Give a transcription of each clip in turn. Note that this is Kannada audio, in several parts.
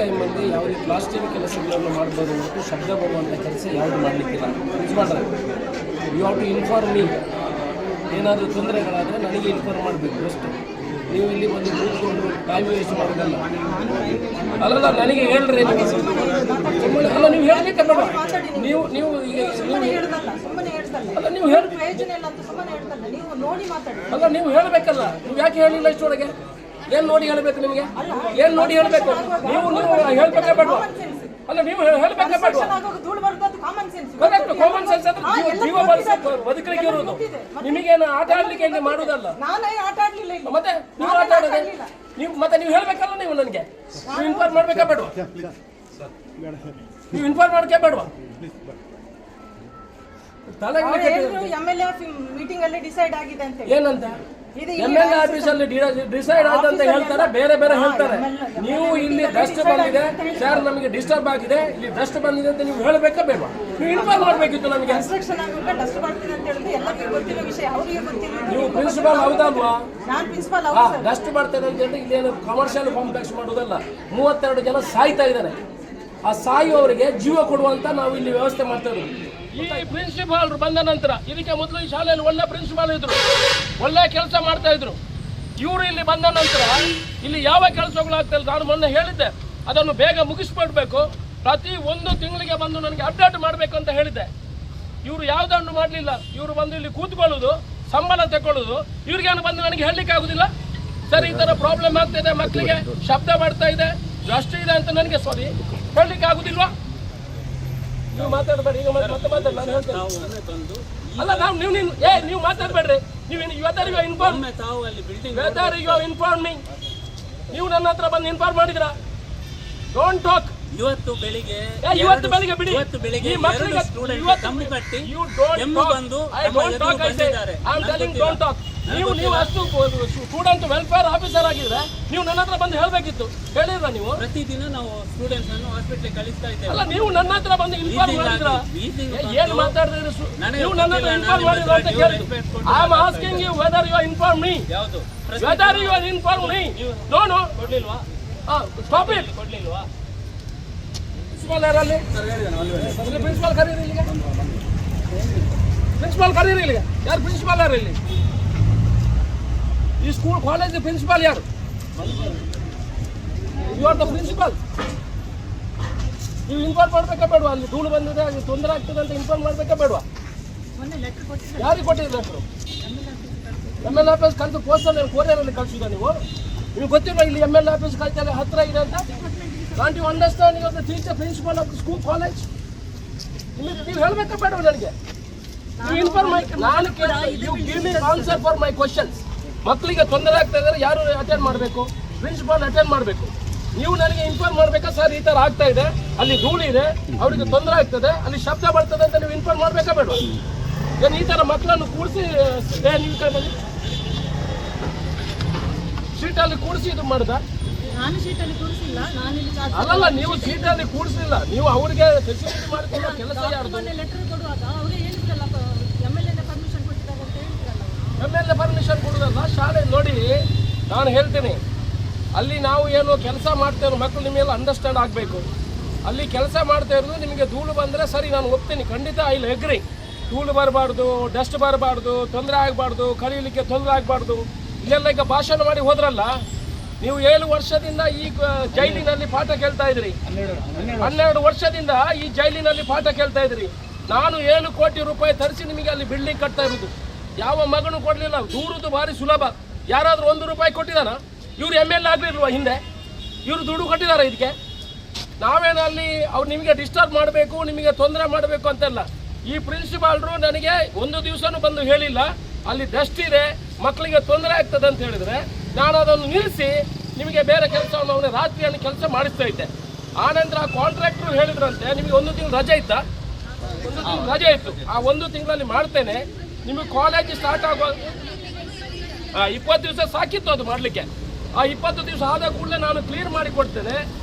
ಟೈಮಲ್ಲಿ ಯಾವುದೇ ಪ್ಲಾಸ್ಟಿಕ್ ಕೆಲಸಗಳನ್ನು ಮಾಡ್ಬೋದು ಮತ್ತು ಶಬ್ದ ಬರುವಂಥ ಕೆಲಸ ಯಾವುದು ಮಾಡಲಿಕ್ಕಿಲ್ಲ. ಯಜಮಾನ್ರೆ, you have to inform me. ಏನಾದರೂ ತೊಂದರೆಗಳಾದರೆ ನನಗೆ ಇನ್ಫಾರ್ಮ್ ಮಾಡಬೇಕು ಅಷ್ಟು. ನೀವು ಇಲ್ಲಿ ಒಂದು ಕೂತ್ಕೊಂಡು ಟೈಮ್ ವೇಸ್ಟ್ ಮಾಡೋದಲ್ಲ. ಅಲ್ಲಲ್ಲ, ನನಗೆ ಹೇಳ್ರಿ ನೀವು. ಅಲ್ಲ, ನೀವು ಹೇಳಲಿಕ್ಕೆ ಬೇಡ. ನೀವು ನೀವು ಅಲ್ಲ, ನೀವು ಹೇಳಿ. ಅಲ್ಲ, ನೀವು ಹೇಳಬೇಕಲ್ಲ. ನೀವು ಯಾಕೆ ಹೇಳಿಲ್ಲ ಇಷ್ಟೊಳಗೆ? ಏನು ನೋಡಿ ಹೇಳಬೇಕು ನಿಮಗೆ? ಏನು ನೋಡಿ ಹೇಳಬೇಕು? ನೀವು ಹೇಳ್ಬೇಕೇ ಬೇಡವಾ? ಅಲ್ಲ, ನೀವು ಹೇಳಬೇಕೇ ಬೇಡವಾ? ಕರೆಕ್ಟ್. ಕಾಮನ್ ಸೆನ್ಸ್ ಅಂದ್ರೆ ಜೀವ ಬದುಕಲಿಕ್ಕೆ ಇರೋದು. ನಿಮಗೇನು ಆಟ ಆಡ್ಲಿಕ್ಕೆ ಇಲ್ಲಿ ಮಾಡುವುದಲ್ಲ. ಮತ್ತೆ ನೀವು ಆಟ ಆಡೋದೆ ನೀವು. ಮತ್ತೆ ನೀವು ಹೇಳ್ಬೇಕಲ್ಲ. ನೀವು ನನಗೆ ನೀವು ಇನ್ಫಾರ್ಮ್ ಮಾಡ್ಬೇಕಾ ಬೇಡವಾ? ನೀವು ಇನ್ಫಾರ್ಮ್ ಮಾಡಕ್ಕೆ ಬೇಡವಾ? ಮೀಟಿಂಗ್ ಅಲ್ಲಿ ಡಿಸೈಡ್ ಆಗಿದೆ ಅಂತ ಏನಂತ MLA ಆಫೀಸಲ್ಲಿ ಡಿಸೈಡ್ ಆದಂತ ಹೇಳ್ತಾರೆ, ಬೇರೆ ಬೇರೆ ಹೇಳ್ತಾರೆ. ನೀವು ಇಲ್ಲಿ ಡಸ್ಟ್ ಬಂದಿದೆ ಸರ್, ನಮಗೆ ಡಿಸ್ಟರ್ಬ್ ಆಗಿದೆ, ಇಲ್ಲಿ ಡಸ್ಟ್ ಬಂದಿದೆ ಅಂತ ನೀವು ಹೇಳಬೇಕಾ ಬೇಡವಾ? ನೀವು ಇನ್ಫಾರ್ಮ್ ಮಾಡಬೇಕಿತ್ತು ನಮಗೆ. ನೀವು ಪ್ರಿನ್ಸಿಪಾಲ್ ಹೌದಲ್ವಾ? ಡಸ್ಟ್ ಬರ್ತದೆ ಅಂತ ಹೇಳಿ ಇಲ್ಲೇನು ಕಮರ್ಷಿಯಲ್ ಕಾಂಪ್ಲೆಕ್ಸ್ ಮಾಡೋದಲ್ಲ. 32 ಜನ ಸಾಯ್ತಾ ಇದ್ದಾರೆ. ಆ ಸಾಯುವವರಿಗೆ ಜೀವ ಕೊಡುವಂತ ನಾವು ಇಲ್ಲಿ ವ್ಯವಸ್ಥೆ ಮಾಡ್ತಾ ಇರೋದು. ಈ ಪ್ರಿನ್ಸಿಪಾಲ್ ಬಂದ ನಂತರ, ಇದಕ್ಕೆ ಮೊದಲು ಈ ಶಾಲೆಯಲ್ಲಿ ಒಳ್ಳೆ ಪ್ರಿನ್ಸಿಪಾಲ್ ಇದ್ರು, ಒಳ್ಳೆ ಕೆಲಸ ಮಾಡ್ತಾ ಇದ್ರು. ಇವರು ಇಲ್ಲಿ ಬಂದ ನಂತರ ಇಲ್ಲಿ ಯಾವ ಕೆಲಸಗಳಾಗ್ತಾ ನಾನು ಮೊನ್ನೆ ಹೇಳಿದ್ದೆ, ಅದನ್ನು ಬೇಗ ಮುಗಿಸ್ಬಿಡ್ಬೇಕು. ಪ್ರತಿ 1 ತಿಂಗಳಿಗೆ ಬಂದು ನನಗೆ ಅಪ್ಡೇಟ್ ಮಾಡಬೇಕು ಅಂತ ಹೇಳಿದ್ದೆ. ಇವರು ಯಾವುದನ್ನು ಮಾಡಲಿಲ್ಲ. ಇವರು ಬಂದು ಇಲ್ಲಿ ಕೂತ್ಕೊಳ್ಳೋದು, ಸಂಬಳ ತಗೊಳ್ಳೋದು. ಇವ್ರಿಗೇನು ಬಂದು ನನಗೆ ಹೇಳಲಿಕ್ಕೆ ಆಗುದಿಲ್ಲ. ಸರ್, ಈ ಥರ ಪ್ರಾಬ್ಲಮ್ ಆಗ್ತಿದೆ, ಮಕ್ಕಳಿಗೆ ಶಬ್ದ ಮಾಡ್ತಾ ಇದೆ, ಅಷ್ಟು ಇದೆ ಅಂತ ನನಗೆ ಸಾರಿ ಹೇಳಲಿಕ್ಕೆ ಆಗುದಿಲ್ವಾ? ನೀವು ಮಾತಾಡಬೇಡಿ. ಈಗ ಮತ್ತೆ ಮಾತಾಡಿ, ನಾನು ಹೇಳ್ತೇನೆ. ಅಲ್ಲ, ನೀವು ಮಾತಾಡಬೇಡ್ರಿ. ನೀವು ಇನ್ಫಾರ್ಮಿಂಗ್. ನೀವು ನನ್ನ ಹತ್ರ ಬಂದು ಇನ್ಫಾರ್ಮ್ ಮಾಡಿದ್ರ? Don't talk. ಇವತ್ತು ಬೆಳಿಗ್ಗೆ ಬಿಡಿ. ಈ ಮಕ್ಕಳಿಗೆ ನೀವು ಅಷ್ಟು ಸ್ಟೂಡೆಂಟ್ ವೆಲ್ಫೇರ್ ಆಫೀಸರ್ ಆಗಿದ್ರೆ ನೀವು ನನ್ನ ಹತ್ರ ಬಂದು ಹೇಳ್ಬೇಕಿತ್ತು. ಹೇಳಿದ್ರ ನೀವು? ಪ್ರತಿದಿನ ನಾವು ಸ್ಟೂಡೆಂಟ್ಸ್ ಅನ್ನು ಹಾಸ್ಪಿಟಲ್ ಕಳಿಸ್ತಾ ಇದ್ದೇವೆ. ಅಲ್ಲ, ನೀವು ನನ್ನ ಹತ್ರ ಬಂದು ಇನ್ಫಾರ್ಮ್ ಮಾಡಿದ್ರ? ಏನ್ ಮಾತಾಡಿದ್ರಿ? ನೀವು ನನ್ನ ಹತ್ರ ಇನ್ಫಾರ್ಮ್ ಮಾಡಿದ್ರ ಅಂತ ಕೇಳಿದ್ರು. I am asking you whether you inform me. ಯಾವುದು whether you inform me? No ಕೊಡ್ಲಿಲ್ವಾ? Stop it. ಕೊಡ್ಲಿಲ್ವಾ? ಪ್ರಿನ್ಸಿಪಾಲ್ ಯಾರಲ್ಲಿ? ಪ್ರಿನ್ಸಿಪಾಲ್ ಕರೀರಿ ಇಲ್ಲಿಗೆ. ಪ್ರಿನ್ಸಿಪಾಲ್ ಕರೀರಿ ಇಲ್ಲಿಗೆ. ಯಾರು ಪ್ರಿನ್ಸಿಪಾಲ್ ಯಾರು ಇಲ್ಲಿ? ಈ ಸ್ಕೂಲ್ ಕಾಲೇಜ್ ಪ್ರಿನ್ಸಿಪಾಲ್ ಯಾರು? You are the principal. ನೀವು ಇನ್ಫಾರ್ಮ್ ಮಾಡ್ಬೇಕಾ ಬೇಡವಾ? ಅಲ್ಲಿ ಧೂಳು ಬಂದಿದೆ, ತೊಂದರೆ ಆಗ್ತದೆ ಅಂತ ಇನ್ಫಾರ್ಮ್ ಮಾಡ್ಬೇಕಾ ಬೇಡವಾ? ಯಾರಿಗೆ ಕೊಟ್ಟಿದ್ರು ಲೆಟ್ರು? MLA ಆಫೀಸ್ ಕಲಿತು ಪೋಸ್ಟಲ್ಲಿ ಕೊರಿಯರಲ್ಲಿ ಕಳಿಸಿದ ನೀವು? ನಿಮ್ಗೆ ಗೊತ್ತಿಲ್ಲ ಇಲ್ಲಿ MLA ಆಫೀಸ್ ಕಲಿತಾರೆ ಹತ್ರ ಇದೆ ಅಂತ? Can't you understand you are the teacher principal of the school college? ನೀವು ಹೇಳಬೇಕಾ ಬೇಡವಾ ನನಗೆ? ನೀವು ಇನ್ಫಾರ್ಮ್ ನಾನು you give me answer for my questions. ಮಕ್ಕಳಿಗೆ ತೊಂದರೆ ಆಗ್ತಾ ಇದ್ದಾರೆ, ಯಾರು ಅಟೆಂಡ್ ಮಾಡಬೇಕು? ಪ್ರಿನ್ಸಿಪಾಲ್ ಅಟೆಂಡ್ ಮಾಡಬೇಕು. ನೀವು ನನಗೆ ಇನ್ಫಾರ್ಮ್ ಮಾಡಬೇಕಾ? ಸರ್, ಈ ಥರ ಆಗ್ತಾ ಇದೆ, ಅಲ್ಲಿ ಧೂಳು ಇದೆ, ಅವರಿಗೆ ತೊಂದರೆ ಆಗ್ತದೆ, ಅಲ್ಲಿ ಶಬ್ದ ಬರ್ತದೆ ಅಂತ ನೀವು ಇನ್ಫಾರ್ಮ್ ಮಾಡಬೇಕಾ ಬೇಡ? ಏನು ಈ ಥರ ಮಕ್ಕಳನ್ನು ಕೂಡಿಸಿ ನೀವು ಕಡೆ ಬನ್ನಿ ಸೀಟಲ್ಲಿ ಕೂಡಿಸಿ ಇದು ಮಾಡಿದ? ಅಲ್ಲಲ್ಲ, ನೀವು ಸೀಟಲ್ಲಿ ಕೂಡಿಸಲಿಲ್ಲ. ನೀವು ಅವ್ರಿಗೆ ಫೆಸಿಲಿಟಿ ಮಾಡಿಕೊಳ್ಳೋ ಕೆಲಸ ಯಾರ್ದು? MLA ಪರ್ಮಿಷನ್ ಕೊಡೋದಲ್ಲ, ಶಾಲೆ ನೋಡಿ. ನಾನು ಹೇಳ್ತೀನಿ, ಅಲ್ಲಿ ನಾವು ಏನು ಕೆಲಸ ಮಾಡ್ತೇವೆ, ಮಕ್ಕಳು ನಿಮಗೆಲ್ಲ ಅಂಡರ್ಸ್ಟ್ಯಾಂಡ್ ಆಗಬೇಕು. ಅಲ್ಲಿ ಕೆಲಸ ಮಾಡ್ತಾ ಇರೋದು, ನಿಮಗೆ ಧೂಳು ಬಂದರೆ ಸರಿ, ನಾನು ಒಪ್ತೀನಿ, ಖಂಡಿತ ಐ ವಿಲ್ ಅಗ್ರಿ. ಧೂಳು ಬರಬಾರ್ದು, ಡಸ್ಟ್ ಬರಬಾರ್ದು, ತೊಂದರೆ ಆಗಬಾರ್ದು, ಕಲೀಲಿಕ್ಕೆ ತೊಂದರೆ ಆಗಬಾರ್ದು. ಇಲ್ಲೆಲ್ಲ ಈಗ ಭಾಷಣ ಮಾಡಿ ಹೋದ್ರಲ್ಲ, ನೀವು 7 ವರ್ಷದಿಂದ ಈ ಜೈಲಿನಲ್ಲಿ ಪಾಠ ಕೇಳ್ತಾ ಇದ್ರಿ. 12 ವರ್ಷದಿಂದ ಈ ಜೈಲಿನಲ್ಲಿ ಪಾಠ ಕೇಳ್ತಾ ಇದ್ರಿ. ನಾನು 7 ಕೋಟಿ ರೂಪಾಯಿ ತರಿಸಿ ನಿಮಗೆ ಅಲ್ಲಿ ಬಿಲ್ಡಿಂಗ್ ಕಟ್ತಾ ಇರೋದು. ಯಾವ ಮಗನೂ ಕೊಡಲಿಲ್ಲ. ದೂರದ್ದು ಭಾರಿ ಸುಲಭ. ಯಾರಾದರೂ 1 ರೂಪಾಯಿ ಕೊಟ್ಟಿದ್ದಾನ? ಇವ್ರು MLA ಆಗಲಿಲ್ವಾ ಹಿಂದೆ? ಇವರು ದುಡ್ಡು ಕೊಟ್ಟಿದ್ದಾರೆ ಇದಕ್ಕೆ. ನಾವೇನು ಅಲ್ಲಿ ಅವ್ರು ನಿಮಗೆ ಡಿಸ್ಟರ್ಬ್ ಮಾಡಬೇಕು, ನಿಮಗೆ ತೊಂದರೆ ಮಾಡಬೇಕು ಅಂತೆಲ್ಲ. ಈ ಪ್ರಿನ್ಸಿಪಾಲ್ರು ನನಗೆ 1 ದಿವಸನೂ ಬಂದು ಹೇಳಿಲ್ಲ, ಅಲ್ಲಿ ಡಸ್ಟ್ ಇದೆ, ಮಕ್ಕಳಿಗೆ ತೊಂದರೆ ಆಗ್ತದೆ ಅಂತ ಹೇಳಿದರೆ ನಾನು ಅದನ್ನು ನಿಲ್ಲಿಸಿ ನಿಮಗೆ ಬೇರೆ ಕೆಲಸವನ್ನು ಅವನ ರಾತ್ರಿಯನ್ನು ಕೆಲಸ ಮಾಡಿಸ್ತಾ ಇದ್ದೆ. ಆನಂತರ ಆ ಕಾಂಟ್ರಾಕ್ಟ್ರು ಹೇಳಿದ್ರಂತೆ, ನಿಮಗೆ 1 ತಿಂಗಳು ರಜೆ ಇತ್ತಾ? 1 ತಿಂಗಳು ರಜೆ ಇತ್ತು. ಆ 1 ತಿಂಗಳಲ್ಲಿ ಮಾಡ್ತೇನೆ, ನಿಮಗೆ ಕಾಲೇಜ್ ಸ್ಟಾರ್ಟ್ ಆಗೋ 20 ದಿವಸ ಸಾಕಿತ್ತು ಅದು ಮಾಡಲಿಕ್ಕೆ. ಆ 20 ದಿವಸ ಆದ ಕೂಡಲೇ ನಾನು ಕ್ಲೀನ್ ಮಾಡಿ ಕೊಡ್ತೇನೆ,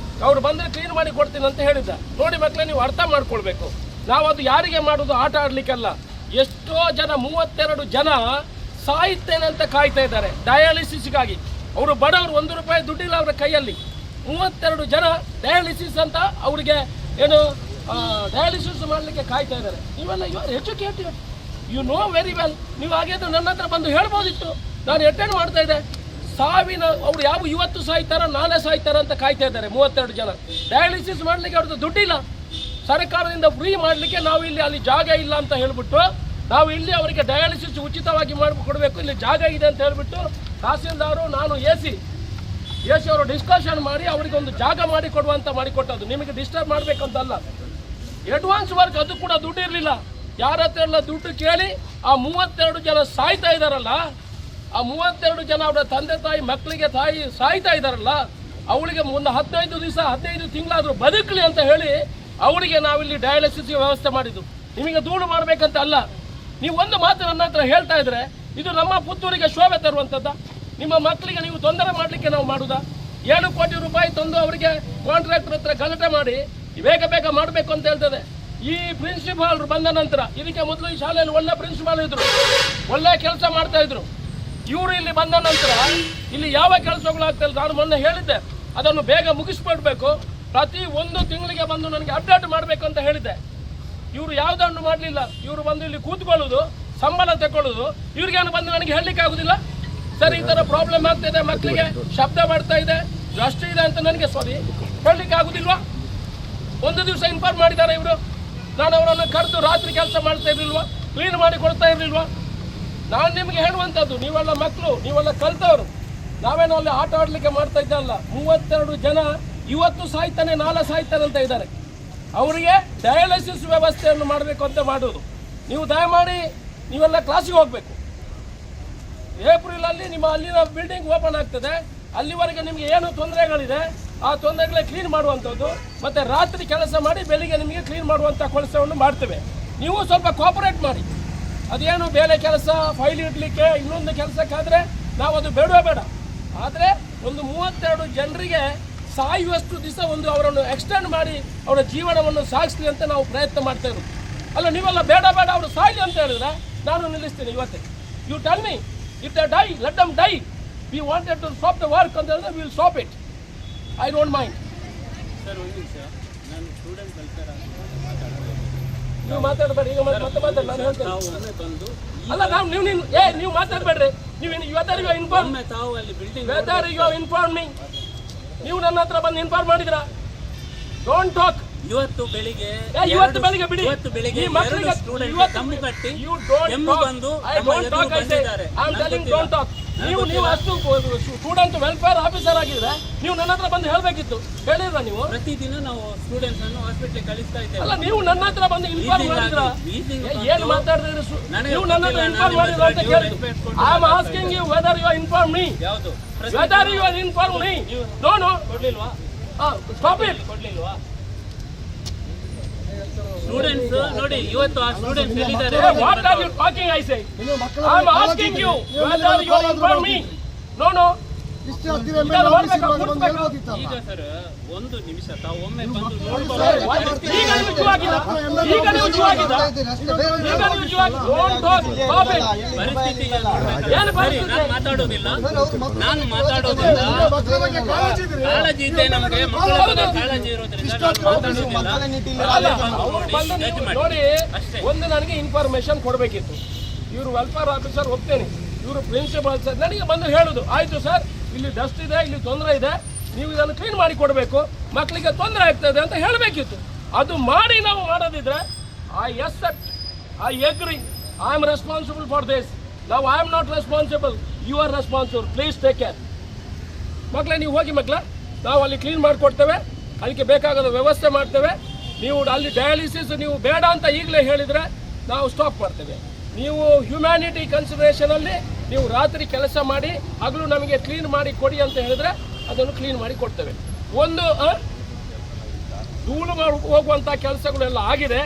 ಅವ್ರು ಬಂದರೆ ಕ್ಲೀನ್ ಮಾಡಿ ಕೊಡ್ತೀನಿ ಅಂತ ಹೇಳಿದ್ದ. ನೋಡಿ ಮಕ್ಕಳೇ, ನೀವು ಅರ್ಥ ಮಾಡ್ಕೊಳ್ಬೇಕು. ನಾವು ಅದು ಯಾರಿಗೆ ಮಾಡೋದು? ಆಟ ಆಡಲಿಕ್ಕಲ್ಲ. ಎಷ್ಟೋ ಜನ, 32 ಜನ ಸಾಯ್ತೇನೆ ಅಂತ ಕಾಯ್ತಾ ಇದ್ದಾರೆ ಡಯಾಲಿಸಿಸ್ಗಾಗಿ. ಅವರು ಬಡವರು, 1 ರೂಪಾಯಿ ದುಡ್ಡಿಲ್ಲ ಅವರ ಕೈಯಲ್ಲಿ. 32 ಜನ ಡಯಾಲಿಸಿಸ್ ಅಂತ ಅವರಿಗೆ ಏನು ಡಯಾಲಿಸಿಸ್ ಮಾಡಲಿಕ್ಕೆ ಕಾಯ್ತಾ ಇದ್ದಾರೆ. ನೀವೆಲ್ಲ you are educated, you know very well. ನೀವು ಹಾಗಿದ್ರೆ ನನ್ನ ಹತ್ರ ಬಂದು ಹೇಳ್ಬೋದಿತ್ತು, ನಾನು ಅಟೆಂಡ್ ಮಾಡ್ತಾ ಇದ್ದೆ. ಸಾವಿನ ಅವ್ರು ಯಾವ ಇವತ್ತು ಸಾಯ್ತಾರ ನಾಳೆ ಸಾಯ್ತಾರ ಅಂತ ಕಾಯ್ತಾ ಇದ್ದಾರೆ 32 ಜನ. ಡಯಾಲಿಸಿಸ್ ಮಾಡಲಿಕ್ಕೆ ಅವ್ರದ್ದು ದುಡ್ಡಿಲ್ಲ, ಸರ್ಕಾರದಿಂದ ಫ್ರೀ ಮಾಡಲಿಕ್ಕೆ ನಾವು ಇಲ್ಲಿ ಅಲ್ಲಿ ಜಾಗ ಇಲ್ಲ ಅಂತ ಹೇಳ್ಬಿಟ್ಟು ನಾವು ಇಲ್ಲಿ ಅವರಿಗೆ ಡಯಾಲಿಸಿಸ್ ಉಚಿತವಾಗಿ ಕೊಡಬೇಕು, ಇಲ್ಲಿ ಜಾಗ ಇದೆ ಅಂತ ಹೇಳ್ಬಿಟ್ಟು ತಹಸೀಲ್ದಾರು ನಾನು ಎ ಸಿ ಅವರು ಡಿಸ್ಕಷನ್ ಮಾಡಿ ಅವರಿಗೆ ಒಂದು ಜಾಗ ಮಾಡಿ ಕೊಡುವಂತ ಮಾಡಿಕೊಟ್ಟದ್ದು. ನಿಮಗೆ ಡಿಸ್ಟರ್ಬ್ ಮಾಡಬೇಕಂತಲ್ಲ, ಅಡ್ವಾನ್ಸ್ ವರ್ಕ್ ಅದು ಕೂಡ ದುಡ್ಡು ಇರಲಿಲ್ಲ. ಯಾರ ಹತ್ರ ಎಲ್ಲ ದುಡ್ಡು ಕೇಳಿ ಆ 32 ಜನ ಸಾಯ್ತಾ ಇದ್ದಾರಲ್ಲ, ಆ 32 ಜನ ಅವರ ತಂದೆ ತಾಯಿ ಮಕ್ಕಳಿಗೆ ತಾಯಿ ಸಾಯ್ತಾ ಇದ್ದಾರಲ್ಲ, ಅವಳಿಗೆ ಮುನ್ನ 15 ದಿವಸ 15 ತಿಂಗಳಾದರೂ ಬದುಕಲಿ ಅಂತ ಹೇಳಿ ಅವರಿಗೆ ನಾವಿಲ್ಲಿ ಡಯಾಲಿಸಿಸ್ ವ್ಯವಸ್ಥೆ ಮಾಡಿದ್ದು. ನಿಮಗೆ ಧೂಳು ಮಾಡಬೇಕಂತ ಅಲ್ಲ. ನೀವು ಒಂದು ಮಾತು ನನ್ನ ಹತ್ರ ಹೇಳ್ತಾ ಇದ್ರೆ ಇದು ನಮ್ಮ ಪುತ್ತೂರಿಗೆ ಶೋಭೆ ತರುವಂಥದ್ದು. ನಿಮ್ಮ ಮಕ್ಕಳಿಗೆ ನೀವು ತೊಂದರೆ ಮಾಡಲಿಕ್ಕೆ ನಾವು ಮಾಡುದಾ? 7 ಕೋಟಿ ರೂಪಾಯಿ ತಂದು ಅವರಿಗೆ ಕಾಂಟ್ರಾಕ್ಟರ್ ಹತ್ರ ಗಲಾಟೆ ಮಾಡಿ ಬೇಗ ಬೇಗ ಮಾಡಬೇಕು ಅಂತ ಹೇಳ್ತದೆ. ಈ ಪ್ರಿನ್ಸಿಪಾಲ್ ಬಂದ ನಂತರ, ಇದಕ್ಕೆ ಮೊದಲು ಈ ಶಾಲೆಯಲ್ಲಿ ಒಳ್ಳೆ ಪ್ರಿನ್ಸಿಪಾಲ್ ಇದ್ರು, ಒಳ್ಳೆ ಕೆಲಸ ಮಾಡ್ತಾ ಇದ್ರು. ಇವರು ಇಲ್ಲಿ ಬಂದ ನಂತರ ಇಲ್ಲಿ ಯಾವ ಕೆಲಸಗಳಾಗ್ತಾ ಇಲ್ಲ. ನಾನು ಮೊನ್ನೆ ಹೇಳಿದ್ದೆ ಅದನ್ನು ಬೇಗ ಮುಗಿಸ್ಬಿಡ್ಬೇಕು, ಪ್ರತಿ 1 ತಿಂಗಳಿಗೆ ಬಂದು ನನಗೆ ಅಪ್ಡೇಟ್ ಮಾಡಬೇಕು ಅಂತ ಹೇಳಿದ್ದೆ. ಇವರು ಯಾವುದನ್ನು ಮಾಡಲಿಲ್ಲ. ಇವರು ಬಂದು ಇಲ್ಲಿ ಕೂತ್ಕೊಳ್ಳೋದು, ಸಂಬಳ ತಗೊಳ್ಳೋದು, ಇವ್ರಿಗೇನು ಬಂದು ನನಗೆ ಹೇಳಲಿಕ್ಕೆ ಆಗುದಿಲ್ಲ. ಸರ್ ಈ ಥರ ಪ್ರಾಬ್ಲಮ್ ಆಗ್ತಿದೆ, ಮಕ್ಕಳಿಗೆ ಶಬ್ದ ಮಾಡ್ತಾ ಇದೆ, ಅಷ್ಟು ಇದೆ ಅಂತ ನನಗೆ ಹೇಳಲಿಕ್ಕೆ ಆಗುದಿಲ್ವಾ? ಒಂದು ದಿವಸ ಇನ್ಫಾರ್ಮ್ ಮಾಡಿದ್ದಾರೆ ಇವರು. ನಾನು ಅವರನ್ನು ಕರೆದು ರಾತ್ರಿ ಕೆಲಸ ಮಾಡ್ತಾ ಇರಲಿಲ್ವಾ, ಕ್ಲೀನ್ ಮಾಡಿ ಕೊಡ್ತಾ ಇರಲಿಲ್ವಾ? ನಾನು ನಿಮಗೆ ಹೇಳುವಂಥದ್ದು, ನೀವೆಲ್ಲ ಮಕ್ಕಳು, ನೀವೆಲ್ಲ ಕಲ್ತವರು, ನಾವೇನೋ ಅಲ್ಲಿ ಆಟ ಆಡಲಿಕ್ಕೆ ಮಾಡ್ತಾ ಇದ್ದಲ್ಲ. 32 ಜನ ಇವತ್ತು ಸಾಯ್ತಾನೆ ನಾಳೆ ಸಾಯ್ತಾನೆ ಅಂತ ಇದ್ದಾರೆ. ಅವರಿಗೆ ಡಯಾಲಿಸಿಸ್ ವ್ಯವಸ್ಥೆಯನ್ನು ಮಾಡಬೇಕು ಅಂತ ಮಾಡೋದು. ನೀವು ದಯಮಾಡಿ ನೀವೆಲ್ಲ ಕ್ಲಾಸಿಗೆ ಹೋಗಬೇಕು. ಏಪ್ರಿಲಲ್ಲಿ ನಿಮ್ಮ ಅಲ್ಲಿನ ಬಿಲ್ಡಿಂಗ್ ಓಪನ್ ಆಗ್ತದೆ, ಅಲ್ಲಿವರೆಗೆ ನಿಮಗೆ ಏನು ತೊಂದರೆಗಳಿದೆ ಆ ತೊಂದರೆಗಳೇ ಕ್ಲೀನ್ ಮಾಡುವಂಥದ್ದು, ಮತ್ತು ರಾತ್ರಿ ಕೆಲಸ ಮಾಡಿ ಬೆಳಿಗ್ಗೆ ನಿಮಗೆ ಕ್ಲೀನ್ ಮಾಡುವಂಥ ಕೆಲಸವನ್ನು ಮಾಡ್ತೇವೆ. ನೀವು ಸ್ವಲ್ಪ ಕೋಪರೇಟ್ ಮಾಡಿ. ಅದೇನು ಬೇರೆ ಕೆಲಸ ಫೈಲ್ ಇಡಲಿಕ್ಕೆ ಇನ್ನೊಂದು ಕೆಲಸಕ್ಕಾದರೆ ನಾವು ಅದು ಬೇಡವೇ ಬೇಡ. ಆದರೆ ಒಂದು 32 ಜನರಿಗೆ ಸಾಯುವಷ್ಟು ದಿವಸ ಒಂದು ಅವರನ್ನು ಎಕ್ಸ್ಟೆಂಡ್ ಮಾಡಿ ಅವರ ಜೀವನವನ್ನು ಸಾಗಿಸ್ಲಿ ಅಂತ ನಾವು ಪ್ರಯತ್ನ ಮಾಡ್ತಾ ಇರೋದು. ಅಲ್ಲ, ನೀವೆಲ್ಲ ಬೇಡ ಬೇಡ ಅವರು ಸಾಯ್ಲಿ ಅಂತ ಹೇಳಿದ್ರೆ ನಾನು ನಿಲ್ಲಿಸ್ತೀನಿ ಇವತ್ತೇ. You tell me, if they die let them die. We wanted to stop the work ಅಂತ ಹೇಳಿದ್ರೆ we will stop it. I don't mind. Sir ಒಂದು ನಿಮಿಷ, ನಾನು ಸ್ಟೂಡೆಂಟ್ ವೆಲ್ಫೇರ್ ನೀವು ಮಾತಾಡಬೇಡಿ, ಈಗ ಮತ್ತೆ ಮಾತಾಡಿ, ನಾನು ಹೇಳ್ತೇನೆ. ತಾವು ಒಮ್ಮೆ ಬಂದು ಅಲ್ಲ, ನಾವು ನೀವು ಮಾತಾಡಬೇಡ್ರಿ. ನೀವು ವೆದರ್ ಯು ಇನ್ಫಾರ್ಮ್, ಒಮ್ಮೆ ತಾವು ಅಲ್ಲಿ building whether you inform me. ನೀವು ನನ್ನ ಹತ್ರ ಬಂದು ಇನ್ಫಾರ್ಮ್ ಮಾಡಿದ್ರಾ? Don't talk. ಇವತ್ತು ಬೆಳಿಗ್ಗೆ ಬಿಡಿ. ಇವತ್ತು ಬೆಳಿಗ್ಗೆ ಈ ಮಕ್ಕಳಿಗೆ ಸ್ಟೂಡೆಂಟ್ ಕಮ್ಮು ಕಟ್ಟಿ ಕೆಮ್ಮು ಬಂದು ಬಂದಿದ್ದಾರೆ. ನೀವು ಅಷ್ಟು ಸ್ಟೂಡೆಂಟ್ ವೆಲ್ಫೇರ್ ಆಫೀಸರ್ ಆಗಿದ್ರೆ ನೀವು ನನ್ನ ಹತ್ರ ಬಂದು ಹೇಳ್ಬೇಕಿತ್ತು, ಹೇಳಿದ್ರ? ನೀವು ಪ್ರತಿದಿನ ನಾವು ಸ್ಟೂಡೆಂಟ್ಸ್ ಅನ್ನು ಹಾಸ್ಪಿಟಲ್ ಕಳಿಸ್ತಾ ಇದ್ದೇವೆ. ಅಲ್ಲ, ನೀವು ನನ್ನ ಹತ್ರ ಬಂದು ಇನ್ಫಾರ್ಮ್ ಮಾಡಿದ್ರ? ಏನು ಮಾತಾಡಿದ್ರಿ? ನೀವು ನನ್ನ ಹತ್ರ ಇನ್ಫಾರ್ಮ್ ಮಾಡಿದ್ರ ಅಂತ ಕೇಳಿ. I am asking you whether you inform me. ಯಾವುದು whether you inform me? No ಕೊಡ್ಲಿಲ್ವಾ? Stop it. ಕೊಡ್ಲಿಲ್ವಾ? ಸ್ಟೂಡೆಂಟ್ಸ್ ನೋಡಿ, ಇವತ್ತು ಆ ಸ್ಟೂಡೆಂಟ್ಸ್ ಹೇಳಿದ್ದಾರೆ. What are you talking? I say. I am asking you whether you inform me. No. ಈಗ ಸರ್ ಒಂದು ನಿಮಿಷ, ತಾವು ಒಮ್ಮೆ ಬಂದು ಈಗ ನೀವು ಜುವಾಗಿಲ್ಲ. ಪರಿಸ್ಥಿತಿ ನಾನು ಮಾತಾಡೋದಿಲ್ಲ. ಕಾಳಜಿ ಇದೆ ನಮಗೆ, ಮಕ್ಕಳ ಬಗ್ಗೆ ಕಾಳಜಿ ಇರೋದ್ರಿಂದ ನಾನು ಮಾತಾಡೋದಿಲ್ಲ. ನೋಡಿ, ಒಂದು ನನಗೆ ಇನ್ಫಾರ್ಮೇಶನ್ ಕೊಡಬೇಕಿತ್ತು. ಇವರು ವೆಲ್ಫೇರ್ ಆಫೀಸರ್ ಒಪ್ತೇನೆ, ಇವರು ಪ್ರಿನ್ಸಿಪಾಲ್ ಸರ್ ನನಗೆ ಬಂದು ಹೇಳುದು, ಆಯ್ತು ಸರ್ ಇಲ್ಲಿ ಡಸ್ಟ್ ಇದೆ, ಇಲ್ಲಿ ತೊಂದರೆ ಇದೆ, ನೀವು ಇದನ್ನು ಕ್ಲೀನ್ ಮಾಡಿ ಕೊಡಬೇಕು, ಮಕ್ಕಳಿಗೆ ತೊಂದರೆ ಆಗ್ತದೆ ಅಂತ ಹೇಳಬೇಕಿತ್ತು. ಅದು ಮಾಡಿ ನಾವು ಮಾಡೋದಿದ್ರೆ I accept, I agree, I am responsible for this. ನಾವು I am not responsible, you are responsible, please take care. ಮಕ್ಕಳೇ ನೀವು ಹೋಗಿ ಮಕ್ಕಳ, ನಾವು ಅಲ್ಲಿ ಕ್ಲೀನ್ ಮಾಡಿಕೊಡ್ತೇವೆ, ಅದಕ್ಕೆ ಬೇಕಾಗೋದು ವ್ಯವಸ್ಥೆ ಮಾಡ್ತೇವೆ. ನೀವು ಅಲ್ಲಿ ಡಯಾಲಿಸಿಸ್ ನೀವು ಬೇಡ ಅಂತ ಈಗಲೇ ಹೇಳಿದರೆ ನಾವು ಸ್ಟಾಪ್ ಮಾಡ್ತೇವೆ. ನೀವು ಹ್ಯುಮ್ಯಾನಿಟಿ ಕನ್ಸಿಡರೇಷನಲ್ಲಿ ನೀವು ರಾತ್ರಿ ಕೆಲಸ ಮಾಡಿ ಹಗಲು ನಮಗೆ ಕ್ಲೀನ್ ಮಾಡಿ ಕೊಡಿ ಅಂತ ಹೇಳಿದ್ರೆ ಅದನ್ನು ಕ್ಲೀನ್ ಮಾಡಿ ಕೊಡ್ತೇವೆ. ಒಂದು ಧೂಳು ಮಾಡಿ ಹೋಗುವಂಥ ಕೆಲಸಗಳೆಲ್ಲ ಆಗಿದೆ,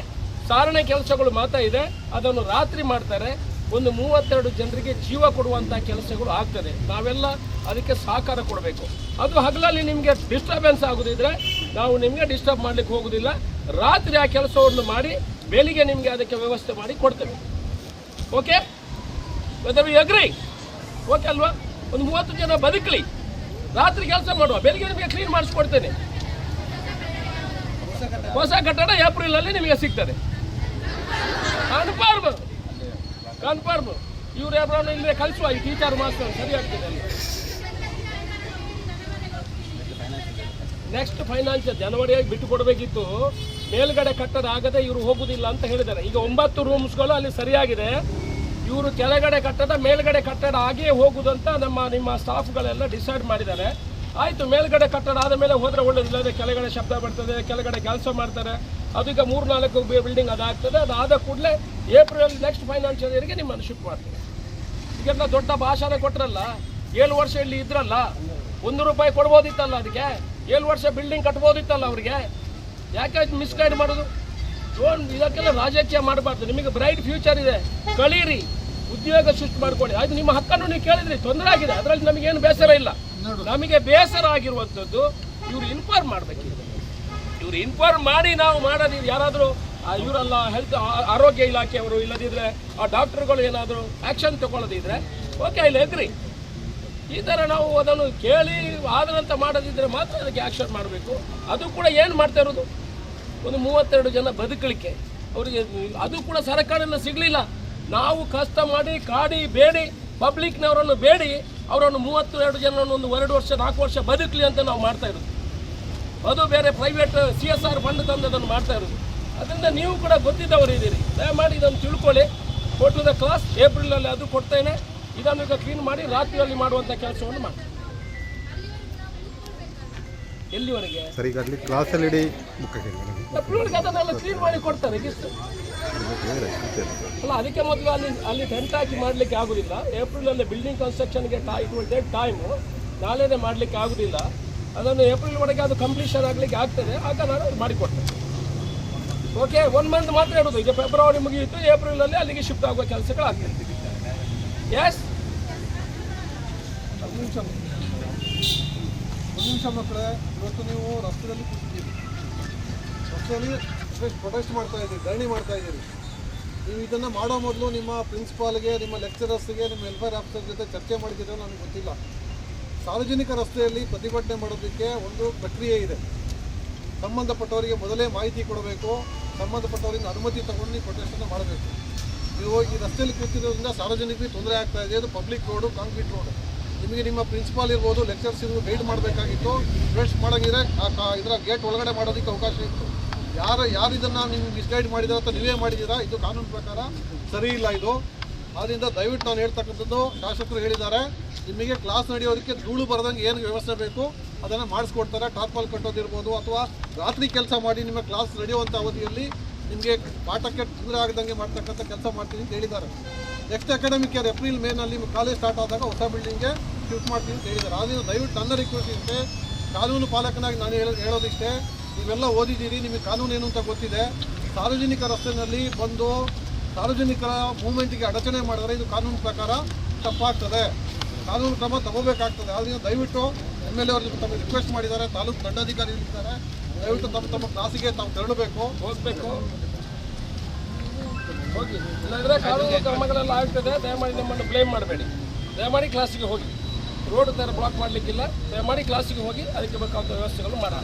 ಸಾರಣೆ ಕೆಲಸಗಳು ಮಾತ್ರ ಇದೆ, ಅದನ್ನು ರಾತ್ರಿ ಮಾಡ್ತಾರೆ. ಒಂದು 32 ಜನರಿಗೆ ಜೀವ ಕೊಡುವಂಥ ಕೆಲಸಗಳು ಆಗ್ತದೆ. ನಾವೆಲ್ಲ ಅದಕ್ಕೆ ಸಹಕಾರ ಕೊಡಬೇಕು. ಅದು ಹಗಲಲ್ಲಿ ನಿಮಗೆ ಡಿಸ್ಟರ್ಬೆನ್ಸ್ ಆಗೋದಿದ್ರೆ ನಾವು ನಿಮಗೆ ಡಿಸ್ಟರ್ಬ್ ಮಾಡಲಿಕ್ಕೆ ಹೋಗೋದಿಲ್ಲ. ರಾತ್ರಿ ಆ ಕೆಲಸವನ್ನು ಮಾಡಿ ಬೆಳಿಗ್ಗೆ ನಿಮಗೆ ಅದಕ್ಕೆ ವ್ಯವಸ್ಥೆ ಮಾಡಿ ಕೊಡ್ತೇವೆ. Okay, whether we agree? Okay ಅಲ್ವಾ? ಒಂದು 30 ಜನ ಬದುಕಲಿ, ರಾತ್ರಿ ಕೆಲಸ ಮಾಡುವ, ಬೆಳಿಗ್ಗೆ ನಿಮಗೆ ಕ್ಲೀನ್ ಮಾಡಿಸ್ಕೊಡ್ತೇನೆ. ಹೊಸ ಕಟ್ಟಡ ಏಪ್ರಿಲ್ ಅಲ್ಲಿ ನಿಮಗೆ ಸಿಗ್ತದೆ. ಕನ್ಫರ್ಮ್ ಇವ್ರು ಯಾರು ಇಲ್ಲೇ ಕಳಿಸುವ, ಈ ಟೀಚರ್ ಮಾಸ್ಟರ್ ಸರಿ ಆಗ್ತದೆ ಅಲ್ಲಿ. ನೆಕ್ಸ್ಟ್ ಫೈನಾನ್ಷಿಯಲ್ ಜನವರಿಯಾಗಿ ಬಿಟ್ಟು ಕೊಡಬೇಕಿತ್ತು. ಮೇಲ್ಗಡೆ ಕಟ್ಟಡ ಆಗದೆ ಇವರು ಹೋಗುದಿಲ್ಲ ಅಂತ ಹೇಳಿದ್ದಾರೆ. ಈಗ 9 ರೂಮ್ಸ್ಗಳು ಅಲ್ಲಿ ಸರಿಯಾಗಿದೆ. ಇವರು ಕೆಳಗಡೆ ಕಟ್ಟಡ ಮೇಲ್ಗಡೆ ಕಟ್ಟಡ ಆಗಿಯೇ ಹೋಗುದಂತ ನಿಮ್ಮ ಸ್ಟಾಫ್ಗಳೆಲ್ಲ ಡಿಸೈಡ್ ಮಾಡಿದ್ದಾರೆ. ಆಯಿತು, ಮೇಲ್ಗಡೆ ಕಟ್ಟಡ ಆದ ಮೇಲೆ ಹೋದರೆ ಒಳ್ಳೇದಿಲ್ಲ. ಕೆಳಗಡೆ ಶಬ್ದ ಬರ್ತದೆ, ಕೆಳಗಡೆ ಕೆಲಸ ಮಾಡ್ತಾರೆ. ಅದು ಈಗ 3-4 ಬಿಲ್ಡಿಂಗ್ ಅದಾಗ್ತದೆ. ಅದಾದ ಕೂಡಲೇ ಏಪ್ರಿಲ್ ನೆಕ್ಸ್ಟ್ ಫೈನಾನ್ಷಿಯಲ್ ಇಯರ್ಗೆ ನಿಮ್ಮನ್ನು ಶಿಫ್ಟ್ ಮಾಡ್ತೇವೆ. ಈಗೆಲ್ಲ ದೊಡ್ಡ ಭಾಷಣ ಕೊಟ್ಟರಲ್ಲ, 7 ವರ್ಷ ಇಲ್ಲಿ ಇದ್ರಲ್ಲ, 1 ರೂಪಾಯಿ ಕೊಡ್ಬೋದಿತ್ತಲ್ಲ ಅದಕ್ಕೆ. 7 ವರ್ಷ ಬಿಲ್ಡಿಂಗ್ ಕಟ್ಬೋದಿತ್ತಲ್ಲ ಅವರಿಗೆ. ಯಾಕೆ ಮಿಸ್ಗೈಡ್ ಮಾಡೋದು? ಇದಕ್ಕೆಲ್ಲ ರಾಜಕೀಯ ಮಾಡಬಾರ್ದು. ನಿಮಗೆ ಬ್ರೈಟ್ ಫ್ಯೂಚರ್ ಇದೆ, ಕಳೀರಿ, ಉದ್ಯೋಗ ಸೃಷ್ಟಿ ಮಾಡ್ಕೊಳ್ಳಿ. ಆಯ್ತು, ನಿಮ್ಮ ಹಕ್ಕನ್ನು ನೀವು ಕೇಳಿದ್ರಿ, ತೊಂದರೆ ಆಗಿದೆ, ಅದರಲ್ಲಿ ನಮಗೇನು ಬೇಸರ ಇಲ್ಲ. ನಮಗೆ ಬೇಸರ ಆಗಿರುವಂಥದ್ದು ಇವರು ಇನ್ಫಾರ್ಮ್ ಮಾಡಬೇಕಿದೆ. ಇವರು ಇನ್ಫಾರ್ಮ್ ಮಾಡಿ ನಾವು ಮಾಡೋದು. ಯಾರಾದರೂ ಇವರೆಲ್ಲ ಹೆಲ್ತ್ ಆರೋಗ್ಯ ಇಲಾಖೆಯವರು ಇಲ್ಲದಿದ್ದರೆ ಆ ಡಾಕ್ಟರ್ಗಳು ಏನಾದರೂ ಆ್ಯಕ್ಷನ್ ತಗೊಳ್ಳೋದಿದ್ರೆ ಓಕೆ, ಇಲ್ಲಿ ಎಗ್ರಿ. ಈ ಥರ ನಾವು ಅದನ್ನು ಕೇಳಿ ಆದರಂತ ಮಾಡೋದಿದ್ರೆ ಮಾತ್ರ ಅದಕ್ಕೆ ಆ್ಯಕ್ಷನ್ ಮಾಡಬೇಕು. ಅದು ಕೂಡ ಏನು ಮಾಡ್ತಾ ಇರೋದು, ಒಂದು 32 ಜನ ಬದುಕಲಿಕ್ಕೆ ಅವರಿಗೆ ಅದು ಕೂಡ ಸರ್ಕಾರದಿಂದ ಸಿಗಲಿಲ್ಲ. ನಾವು ಕಷ್ಟ ಮಾಡಿ ಕಾಡಿ ಬೇಡಿ ಪಬ್ಲಿಕ್ನವರನ್ನು ಬೇಡಿ ಅವರನ್ನು 32 ಜನರನ್ನು ಒಂದು 2 ವರ್ಷ 4 ವರ್ಷ ಬದುಕಲಿ ಅಂತ ನಾವು ಮಾಡ್ತಾ ಇರೋದು. ಅದು ಬೇರೆ ಪ್ರೈವೇಟ್ CSR ಫಂಡ್ ತಂದು ಅದನ್ನು ಮಾಡ್ತಾ ಇರೋದು. ಅದರಿಂದ ನೀವು ಕೂಡ ಗೊತ್ತಿದ್ದವರು ಇದ್ದೀರಿ, ದಯಮಾಡಿ ಇದನ್ನು ತಿಳ್ಕೊಳ್ಳಿ. ಕೊಟ್ಟು ದ ಕ್ಲಾಸ್ ಏಪ್ರಿಲಲ್ಲಿ ಅದು ಕೊಡ್ತೇನೆ. ಇದನ್ನು ಈಗ ಕ್ಲೀನ್ ಮಾಡಿ ರಾತ್ರಿಯಲ್ಲಿ ಮಾಡುವಂಥ ಕೆಲಸವನ್ನು ಮಾಡಿ. ಎಲ್ಲಿವರೆಗೆ ಸರ್ ಈಗ ಅಲ್ಲಿ ಕ್ಲಾಸಲ್ಲಿ ಇಡೀ ಮಕ್ಕಳಿಗೆ ಅದನ್ನೆಲ್ಲ ಕ್ಲೀನ್ ಮಾಡಿ ಕೊಡ್ತಾರೆ ಅಲ್ಲ. ಅದಕ್ಕೆ ಮೊದಲು ಅಲ್ಲಿ ಟೆಂಟ್ ಹಾಕಿ ಮಾಡಲಿಕ್ಕೆ ಆಗೋದಿಲ್ಲ. ಏಪ್ರಿಲಲ್ಲಿ ಬಿಲ್ಡಿಂಗ್ ಕನ್ಸ್ಟ್ರಕ್ಷನ್ಗೆ ಇಟ್ ವಿಲ್ ಟೇಕ್ ಟೈಮು. ನಾಳೆನೇ ಮಾಡಲಿಕ್ಕೆ ಆಗೋದಿಲ್ಲ. ಅದನ್ನು ಏಪ್ರಿಲ್ ಒಳಗೆ ಅದು ಕಂಪ್ಲೀಷನ್ ಆಗಲಿಕ್ಕೆ ಆಗ್ತದೆ. ಆಗ ನಾನು ಅದು ಮಾಡಿಕೊಡ್ತೇನೆ. ಓಕೆ, 1 ಮಂತ್ ಮಾತ್ರ ಇರೋದು. ಈಗ ಫೆಬ್ರವರಿ ಮುಗಿಯಿತು, ಏಪ್ರಿಲಲ್ಲಿ ಅಲ್ಲಿಗೆ ಶಿಫ್ಟ್ ಆಗುವ ಕೆಲಸಗಳಾಗ್ತದೆ. ಎಸ್, ಒಂದು ನಿಮಿಷ ಮಕ್ಕಳೇ. ಇವತ್ತು ನೀವು ರಸ್ತೆಯಲ್ಲಿ ಕೂತಿದ್ದೀರಿ, ರಸ್ತೆಯಲ್ಲಿ ಪ್ರೊಟೆಸ್ಟ್ ಮಾಡ್ತಾ ಇದ್ದೀರಿ, ಧರಣಿ ಮಾಡ್ತಾ ಇದ್ದೀರಿ. ನೀವು ಇದನ್ನು ಮಾಡೋ ಮೊದಲು ನಿಮ್ಮ ಪ್ರಿನ್ಸಿಪಾಲ್ಗೆ, ನಿಮ್ಮ ಲೆಕ್ಚರರ್ಸ್ಗೆ, ನಿಮ್ಮ ವೆಲ್ಫೇರ್ ಆಫೀಸರ್ ಜೊತೆ ಚರ್ಚೆ ಮಾಡಿದ್ದೀರೋ ನನಗೆ ಗೊತ್ತಿಲ್ಲ. ಸಾರ್ವಜನಿಕ ರಸ್ತೆಯಲ್ಲಿ ಪ್ರತಿಭಟನೆ ಮಾಡೋದಕ್ಕೆ ಒಂದು ಪ್ರಕ್ರಿಯೆ ಇದೆ. ಸಂಬಂಧಪಟ್ಟವರಿಗೆ ಮೊದಲೇ ಮಾಹಿತಿ ಕೊಡಬೇಕು, ಸಂಬಂಧಪಟ್ಟವರಿಂದ ಅನುಮತಿ ತಗೊಂಡು ನೀವು ಪ್ರೊಟೆಸ್ಟನ್ನು ಮಾಡಬೇಕು. ನೀವು ಈ ರಸ್ತೆಯಲ್ಲಿ ಕೂತಿರೋದ್ರಿಂದ ಸಾರ್ವಜನಿಕರಿಗೆ ತೊಂದರೆ ಆಗ್ತಾ ಇದೆ. ಅದು ಪಬ್ಲಿಕ್ ರೋಡು, ಕಾಂಕ್ರೀಟ್ ರೋಡ್. ನಿಮಗೆ ನಿಮ್ಮ ಪ್ರಿನ್ಸಿಪಾಲ್ ಇರ್ಬೋದು, ಲೆಕ್ಚರ್ಸ್ ಇರ್ಬೋದು, ಗೈಡ್ ಮಾಡಬೇಕಾಗಿತ್ತು. ಪ್ರೊಟೆಸ್ಟ್ ಮಾಡೋಂಗಿದ್ರೆ ಇದರ ಗೇಟ್ ಒಳಗಡೆ ಮಾಡೋದಕ್ಕೆ ಅವಕಾಶ ಇತ್ತು. ಯಾರು ಇದನ್ನು ನಿಮ್ಗೆ ಮಿಸ್ಗೈಡ್ ಮಾಡಿದಾರೆ ಅಥವಾ ನೀವೇ ಮಾಡಿದ್ದೀರಾ, ಇದು ಕಾನೂನು ಪ್ರಕಾರ ಸರಿ ಇಲ್ಲ ಇದು. ಆದ್ದರಿಂದ ದಯವಿಟ್ಟು ನಾನು ಹೇಳ್ತಕ್ಕಂಥದ್ದು, ಶಾಸಕರು ಹೇಳಿದ್ದಾರೆ, ನಿಮಗೆ ಕ್ಲಾಸ್ ನಡೆಯೋದಕ್ಕೆ ಧೂಳು ಬರದಂಗೆ ಏನು ವ್ಯವಸ್ಥೆ ಬೇಕು ಅದನ್ನು ಮಾಡಿಸ್ಕೊಡ್ತಾರೆ. ಟಾರ್ಪಾಲ್ ಕಟ್ಟೋದಿರ್ಬೋದು ಅಥವಾ ರಾತ್ರಿ ಕೆಲಸ ಮಾಡಿ ನಿಮ್ಮ ಕ್ಲಾಸ್ ನಡೆಯುವಂಥ ಅವಧಿಯಲ್ಲಿ ನಿಮಗೆ ಪಾಠಕ್ಕೆ ತೊಂದರೆ ಆಗದಂಗೆ ಮಾಡ್ತಕ್ಕಂಥ ಕೆಲಸ ಮಾಡ್ತೀನಿ ಅಂತ ಹೇಳಿದ್ದಾರೆ. ನೆಕ್ಸ್ಟ್ ಅಕಾಡೆಮಿಕ್ ಇಯರ್ ಏಪ್ರಿಲ್ ಮೇನಲ್ಲಿ ನಿಮ್ಮ ಕಾಲೇಜ್ ಸ್ಟಾರ್ಟ್ ಆದಾಗ ಹೊಸ ಬಿಲ್ಡಿಂಗ್ಗೆ ಶಿಫ್ಟ್ ಮಾಡ್ತೀನಿ ಅಂತ ಹೇಳಿದ್ದಾರೆ. ಆದ್ದರಿಂದ ದಯವಿಟ್ಟು ನನ್ನ ರಿಕ್ವೆಸ್ಟ್ ಇಷ್ಟೇ, ಕಾನೂನು ಪಾಲಕನಾಗಿ ನಾನು ಹೇಳೋದಿಷ್ಟೇ, ನೀವೆಲ್ಲ ಓದಿದ್ದೀರಿ, ನಿಮಗೆ ಕಾನೂನು ಏನು ಅಂತ ಗೊತ್ತಿದೆ. ಸಾರ್ವಜನಿಕ ರಸ್ತೆಯಲ್ಲಿ ಬಂದು ಸಾರ್ವಜನಿಕರ ಮೂವ್ಮೆಂಟಿಗೆ ಅಡಚಣೆ ಮಾಡಿದರೆ ಇದು ಕಾನೂನು ಪ್ರಕಾರ ತಪ್ಪಾಗ್ತದೆ, ಕಾನೂನು ಕ್ರಮ ತಗೋಬೇಕಾಗ್ತದೆ. ಆದ್ದರಿಂದ ದಯವಿಟ್ಟು MLA ಅವರು ತಮಗೆ ರಿಕ್ವೆಸ್ಟ್ ಮಾಡಿದ್ದಾರೆ, ತಾಲೂಕು ದಂಡಾಧಿಕಾರಿಗಳಿದ್ದಾರೆ, ದಯವಿಟ್ಟು ತಮ್ಮ ಕ್ಲಾಸಿಗೆ ತಾವು ತೆರಳಬೇಕು, ಹೋಗಬೇಕು, ಹೋಗಿ. ಇಲ್ಲಾಂದರೆ ಕಾನೂನು ಕ್ರಮಗಳೆಲ್ಲ ಆಗ್ತದೆ. ದಯಮಾಡಿ ನಮ್ಮನ್ನು ಬ್ಲೇಮ್ ಮಾಡಬೇಡಿ. ದಯಮಾಡಿ ಕ್ಲಾಸಿಗೆ ಹೋಗಿ. ರೋಡ್ ಥರ ಬ್ಲಾಕ್ ಮಾಡಲಿಕ್ಕಿಲ್ಲ. ದಯಮಾಡಿ ಕ್ಲಾಸಿಗೆ ಹೋಗಿ ಅದಕ್ಕೆ ಬೇಕಾದ ವ್ಯವಸ್ಥೆಗಳು ಮಾಡಿ.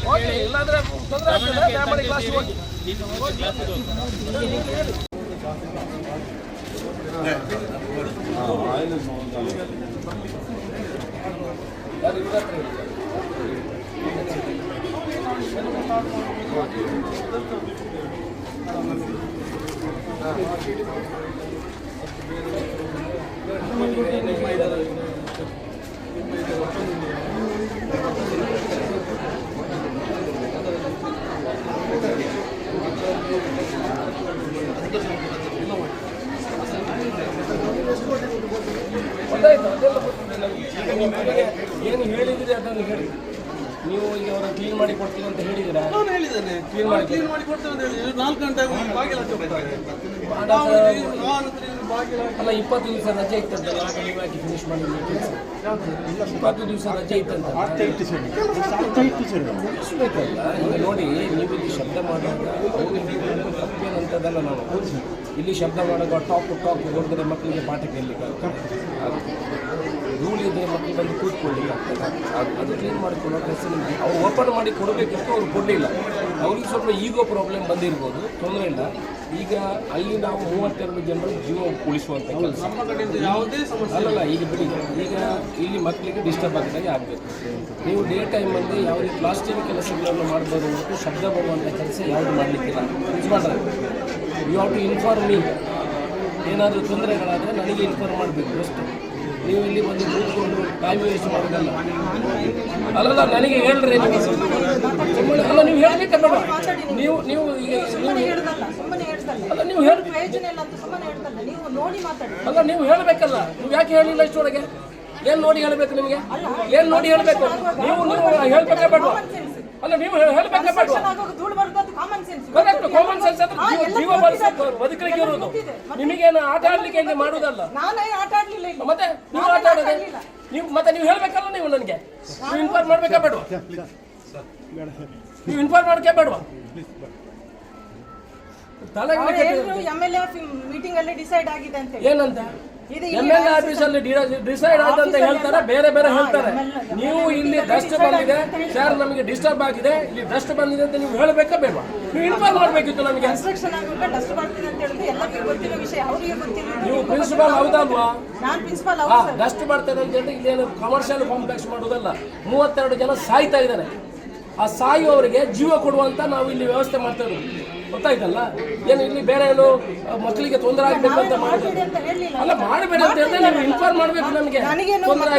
ಹೋಗಿ ಇಲ್ಲಾಂದರೆ ತೊಂದರೆ ಆಗ್ತದೆ. ದಯಮಾಡಿ ಕ್ಲಾಸಿಗೆ ಹೋಗಿ. ಏನು ಹೇಳಿದ್ರಿ ಅದನ್ನು ಹೇಳಿ. ನೀವು ಈಗ ಅವರ ಕ್ಲೀನ್ ಮಾಡಿ ಕೊಡ್ತೀನಿ ಅಂತ ಹೇಳಿದ್ದೀರಾ? ನಾನು ಹೇಳಿದ್ದೇನೆ, ಕ್ಲೀನ್ ಮಾಡಿ ಕೊಡ್ತೇನೆ ಅಂತ ಹೇಳಿ 4 ಗಂಟೆ ಬಾಗಿಲು ಅಲ್ಲ 20 ದಿವಸ ರಜೆ ಇತ್ತಂತಲ್ಲ, ಆಗ ನೀವು ಯಾಕೆ ಫಿನಿಶ್ ಮಾಡಿದ್ರಿ ಕೆಲಸ? 20 ದಿವಸ ರಜೆ ಇತ್ತಂತ ಮುಗಿಸ್ಬೇಕಲ್ಲ. ಈಗ ನೋಡಿ, ನೀವು ಇಲ್ಲಿ ಶಬ್ದ ಮಾಡುವಾಗ ಅವ್ರಿಗೆ ತಪ್ಪೇನಂತದಲ್ಲ. ನಾವು ಇಲ್ಲಿ ಶಬ್ದ ಮಾಡುವಾಗ ಟಾಪ್ ಹೊಡೆದ್ರೆ ಮಕ್ಕಳಿಗೆ ಪಾಠ ಕೇಳಲಿಕ್ಕೆ ರೂಲ್ ಇದ್ದರೆ ಮಕ್ಕಳು ಬಂದು ಕೂತ್ಕೊಳ್ಳಿಕ್ಕೆ ಆಗ್ತದೆ. ಅದು ಕ್ಲೀನ್ ಮಾಡಿಕೊಳ್ಳೋ ಕೆಲಸ ನಿಮಗೆ ಅವ್ರು ಓಪನ್ ಮಾಡಿ ಕೊಡಬೇಕಿತ್ತು, ಅವ್ರು ಕೊಡಲಿಲ್ಲ. ಅವ್ರಿಗೆ ಸ್ವಲ್ಪ ಈಗೋ ಪ್ರಾಬ್ಲಮ್ ಬಂದಿರ್ಬೋದು, ತೊಂದರೆ ಇಲ್ಲ. ಈಗ ಅಲ್ಲಿ ನಾವು 32 ಜನರ ಜೀವ ಉಳಿಸುವಂಥ ಕೆಲಸ ಯಾವುದೇ ಸಮಸ್ಯೆ ಅಲ್ಲಲ್ಲ. ಈಗ ಬಿಡಿ, ಈಗ ಇಲ್ಲಿ ಮಕ್ಕಳಿಗೆ ಡಿಸ್ಟರ್ಬ್ ಆಗಿದ್ದಾಗೆ ಆಗಬೇಕು. ನೀವು ಡೇ ಟೈಮಲ್ಲಿ ಯಾವುದೇ ಪ್ಲಾಸ್ಟಿಕ್ ಕೆಲಸಗಳನ್ನು ಮಾಡ್ಬೋದು ಮತ್ತು ಶಬ್ದ ಬರುವಂಥ ಕೆಲಸ ಯಾವುದು ಮಾಡಲಿಕ್ಕಿಲ್ಲ. ಯಜಮಾನ್ರೆ, you have to inform me. ಏನಾದರೂ ತೊಂದರೆಗಳಾದರೆ ನನಗೆ ಇನ್ಫಾರ್ಮ್ ಮಾಡಬೇಕು ಅಷ್ಟೇ. ನೀವು ಇಲ್ಲಿ ಬಂದು ಕೂತ್ಕೊಂಡು ಟೈಮ್ ವೇಸ್ಟ್ ಮಾಡೋದಲ್ಲ. ಅಲ್ಲಲ್ಲ, ನನಗೆ ಹೇಳ್ರಿ. ನೀವು ಸುಮ್ಮನೆ ಅಲ್ಲ, ನೀವು ಹೇಳಬೇಕಲ್ಲ. ನೀವು ನೀವು ಅಲ್ಲ, ನೀವು ಹೇಳಿ ಅಲ್ಲ, ನೀವು ಹೇಳಬೇಕಲ್ಲ. ನೀವು ಯಾಕೆ ಹೇಳಿಲ್ಲ ಇಷ್ಟೊಳಗೆ? ಏನು ನೋಡಿ ಹೇಳಬೇಕು ನಿಮಗೆ? ಏನು ನೋಡಿ ಹೇಳಬೇಕು? ನೀವು ಹೇಳ್ಬೇಕೇ ಬೇಡ? ಅಲ್ಲ, ನೀವು ಹೇಳ್ಬೇಕೇ ಬೇಡ? ಕರೆಕ್ಟ್, ಕಾಮನ್ ಸೆನ್ಸ್ ಅಂದ್ರೆ ಜೀವ ಬದುಕಲಿಕ್ಕೆ ಇರೋದು. ನಿಮಗೇನು ಆಟ ಆಡ್ಲಿಕ್ಕೆ ಇಲ್ಲಿ ಮಾಡುವುದಲ್ಲ. ಮತ್ತೆ ನೀವು ಆಟ ಆಡೋದೆ ನೀವು. ಮತ್ತೆ ನೀವು ಹೇಳ್ಬೇಕಲ್ಲ. ನೀವು ನನಗೆ ನೀವು ಇನ್ಫಾರ್ಮ್ ಮಾಡ್ಬೇಕಾ ಬೇಡವಾ? ನೀವು ಇನ್ಫಾರ್ಮ್ ಮಾಡ್ಕೇ ಬೇಡವಾ? ಮೀಟಿಂಗ್ ಅಲ್ಲಿ ಡಿಸೈಡ್ ಆಗಿದೆ ಅಂತ ಏನಂತ MLA ಆಫೀಸಲ್ಲಿ ಡಿಸೈಡ್ ಆದಂತ ಹೇಳ್ತಾರೆ, ಬೇರೆ ಬೇರೆ ಹೇಳ್ತಾರೆ. ನೀವು ಇಲ್ಲಿ ಡಸ್ಟ್ ಬಂದಿದೆ ಸರ್, ನಮಗೆ ಡಿಸ್ಟರ್ಬ್ ಆಗಿದೆ, ಇಲ್ಲಿ ಡಸ್ಟ್ ಬಂದಿದೆ ಅಂತ ನೀವು ಹೇಳಬೇಕಾ ಬೇಡವಾ? ನೀವು ಇನ್ಫಾರ್ಮ್ ಮಾಡಬೇಕಿತ್ತು ನಮಗೆ. ನೀವು ಪ್ರಿನ್ಸಿಪಾಲ್ ಹೌದಲ್ವಾ? ಡಸ್ಟ್ ಬರ್ತದೆ ಅಂತ ಹೇಳಿ ಇಲ್ಲೇನು ಕಮರ್ಷಿಯಲ್ ಕಾಂಪ್ಲೆಕ್ಸ್ ಮಾಡೋದಲ್ಲ. 32 ಜನ ಸಾಯ್ತಾ ಇದ್ದಾರೆ. ಆ ಸಾಯುವವರಿಗೆ ಜೀವ ಕೊಡುವಂತ ನಾವು ಇಲ್ಲಿ ವ್ಯವಸ್ಥೆ ಮಾಡ್ತಾ ಇರೋದು, ಗೊತ್ತಾಯ್ತಲ್ಲ? ಏನು ಇಲ್ಲಿ ಬೇರೆ ಏನು ಮಕ್ಕಳಿಗೆ ತೊಂದರೆ ಆಗ್ಬೇಕು ಅಂತ ಮಾಡಿದ್ರೆ ಅಲ್ಲ, ಮಾಡಬೇಡ ಅಂತ ಹೇಳಿದ್ರೆ ನೀವು ಇನ್ಫಾರ್ಮ್ ಮಾಡಬೇಕು ನಮಗೆ. ತೊಂದರೆ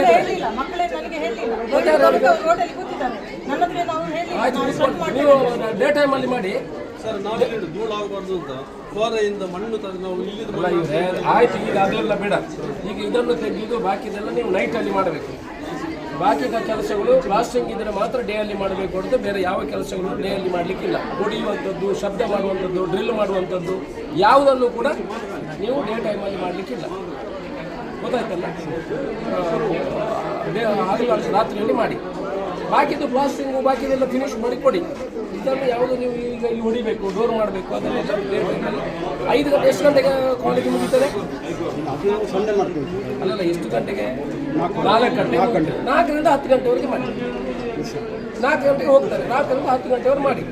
ಆಯ್ತು ನೀವು ಡೇ ಟೈಮಲ್ಲಿ ಮಾಡಿ. ಸರ್, ನಾವು ಧೂಳಾಗಬಾರ್ದು ಅಂತ ಹೊರೆಯಿಂದ ಮಣ್ಣು ತಂದು ನಾವು ಇಲ್ಲಿ ಆಯ್ತು. ಈಗ ಅದೆಲ್ಲ ಬೇಡ. ಈಗ ಇದನ್ನು ತೆಗೆದು ಬಾಕಿದೆಲ್ಲ ನೀವು ನೈಟಲ್ಲಿ ಮಾಡಬೇಕು. ಬಾಕಿ ಕೆಲಸಗಳು ಪ್ಲಾಸ್ಟಿಂಗ್ ಇದ್ರೆ ಮಾತ್ರ ಡೇ ಅಲ್ಲಿ ಮಾಡಬೇಕು ಹೊರತು ಬೇರೆ ಯಾವ ಕೆಲಸಗಳು ಡೇ ಅಲ್ಲಿ ಮಾಡಲಿಕ್ಕಿಲ್ಲ. ಹೊಡೆಯುವಂಥದ್ದು, ಶಬ್ದ ಮಾಡುವಂಥದ್ದು, ಡ್ರಿಲ್ ಮಾಡುವಂಥದ್ದು ಯಾವುದನ್ನು ಕೂಡ ನೀವು ಡೇ ಟೈಮಲ್ಲಿ ಮಾಡಲಿಕ್ಕಿಲ್ಲ, ಗೊತ್ತಾಯ್ತಲ್ಲ? ಹಗಲು ರಾತ್ರಿಯಲ್ಲಿ ಮಾಡಿ. ಬಾಕಿದು ಪ್ಲಾಸ್ಟಿಂಗು ಬಾಕಿದೆಲ್ಲ ಫಿನಿಶ್ ಮಾಡಿ ಕೊಡಿ. ಇದನ್ನು ಯಾವುದು ನೀವು ಈಗ ಇಲ್ಲಿ ಹೊಡಿಬೇಕು, ಡೋರ್ ಮಾಡಬೇಕು, ಅದನ್ನೆಲ್ಲ ಡೇ ಟೈಮಲ್ಲಿ 5 ಗಂಟೆ. ಎಷ್ಟು ಗಂಟೆಗೆ ಕಾಲೇಜ್ ಮುಗಿತದೆ? ಅಲ್ಲಲ್ಲ, ಎಷ್ಟು ಗಂಟೆಗೆ? 4 ಗಂಟೆ. 4ರಿಂದ 10 ಗಂಟೆವರೆಗೆ ಮಾಡಿ. 4 ಗಂಟೆಗೆ ಹೋಗ್ತಾರೆ, 4ರಿಂದ 10 ಗಂಟೆವರೆಗೆ ಮಾಡಿ.